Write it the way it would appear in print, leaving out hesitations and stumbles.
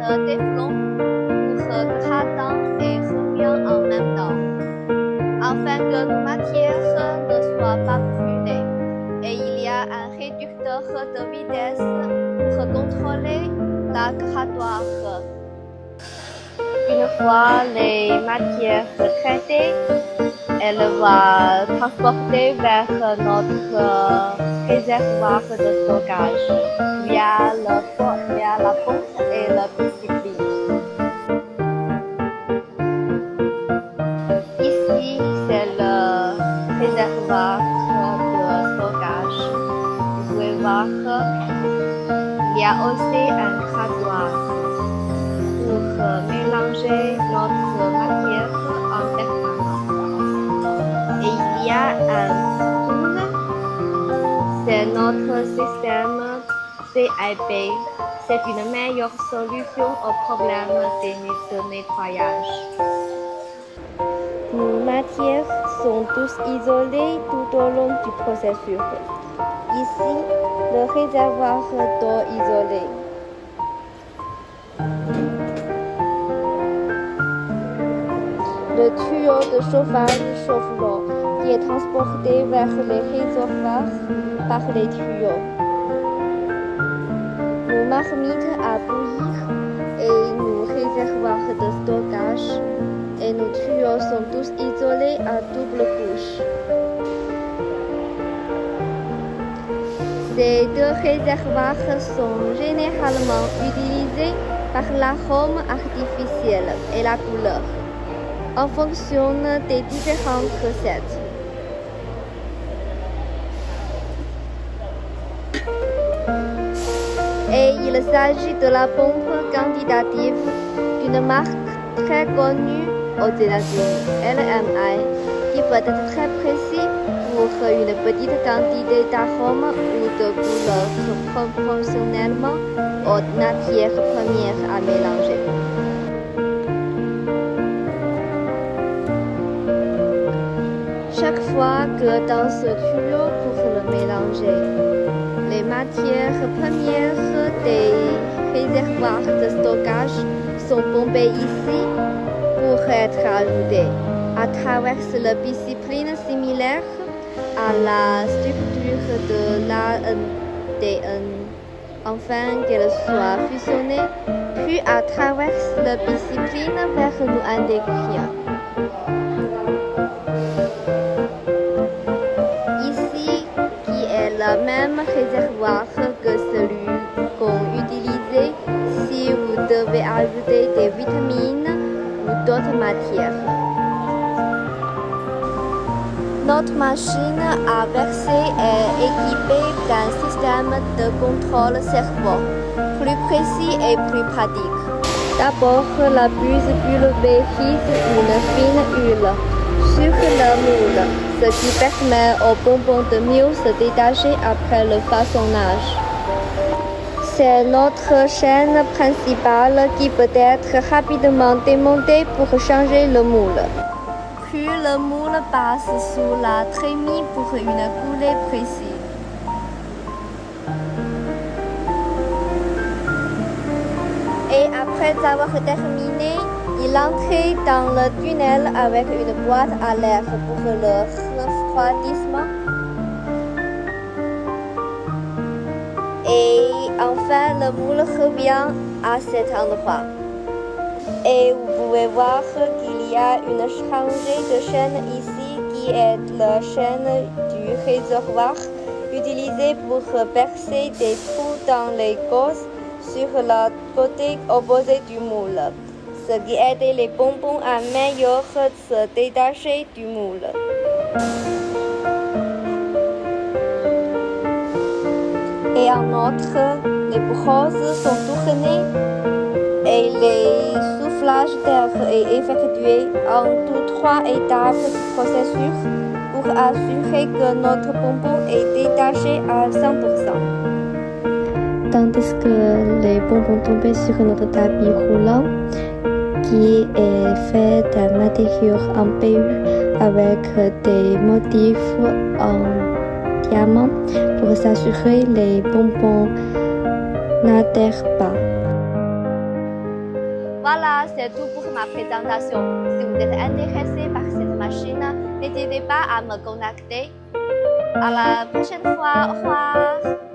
le téflon pour gratin et remuant en même temps, afin que nos matières ne soient pas brûlées. Et il y a un réducteur de vitesse pour contrôler la grattoire. Une fois les matières traitées, elle va transporter vers notre réservoir de stockage via la pompe et le piscicline. Ici, c'est le réservoir de stockage. Vous pouvez voir qu'il y a aussi un grattoir pour mélanger notre matière en permanence. Et il y a un spoon, c'est notre système CIP. C'est une meilleure solution au problème de nettoyage. Nos matières sont tous isolées tout au long du processus. Ici, le réservoir d'eau isolé. Le tuyau de chauffage chauffe l'eau qui est transportée vers les réservoirs par les tuyaux. Nos marmites à bouillir et nos réservoirs de stockage et nos tuyaux sont tous isolés à double couche. Ces deux réservoirs sont généralement utilisés par l'arôme artificiel et la couleur, en fonction des différentes recettes. Et il s'agit de la pompe quantitative d'une marque très connue aux États-Unis, LMI, qui peut être très précis pour une petite quantité d'arômes ou de couleurs proportionnellement aux matières premières à mélanger. Chaque fois que dans ce tuyau pour le mélanger, les matières premières des réservoirs de stockage sont pompées ici pour être ajoutées à travers le piscicline similaire à la structure de l'ADN, afin qu'elle soit fusionnée, puis à travers le piscicline vers nous intégrer. Ici, qui est le même réservoir que celui qu'on utilisait si vous devez ajouter des vitamines ou d'autres matières. Notre machine à verser est équipée d'un système de contrôle cerveau, plus précis et plus pratique. D'abord, la buse pulvérise une fine huile sur le moule, ce qui permet au bonbon de mieux se détacher après le façonnage. C'est notre chaîne principale qui peut être rapidement démontée pour changer le moule. Puis le moule passe sous la trémie pour une coulée précise. Et après avoir terminé, il entre dans le tunnel avec une boîte à l'air pour le refroidissement. Et enfin, le moule revient à cet endroit. Et vous pouvez voir qu'il y a une rangée de chaînes ici qui est la chaîne du réservoir utilisée pour percer des trous dans les gosses sur le côté opposé du moule, ce qui aide les bonbons à mieux se détacher du moule. Et en outre, les brosses sont tournées et les soufflages d'air est effectué en toutes trois étapes du processus pour assurer que notre bonbon est détaché à 100%. Tandis que les bonbons tombent sur notre tapis roulant, qui est fait d'un matériau en PU avec des motifs en diamant pour s'assurer les bonbons n'adhèrent pas. Voilà, c'est tout pour ma présentation. Si vous êtes intéressé par cette machine, n'hésitez pas à me contacter. À la prochaine fois, au revoir.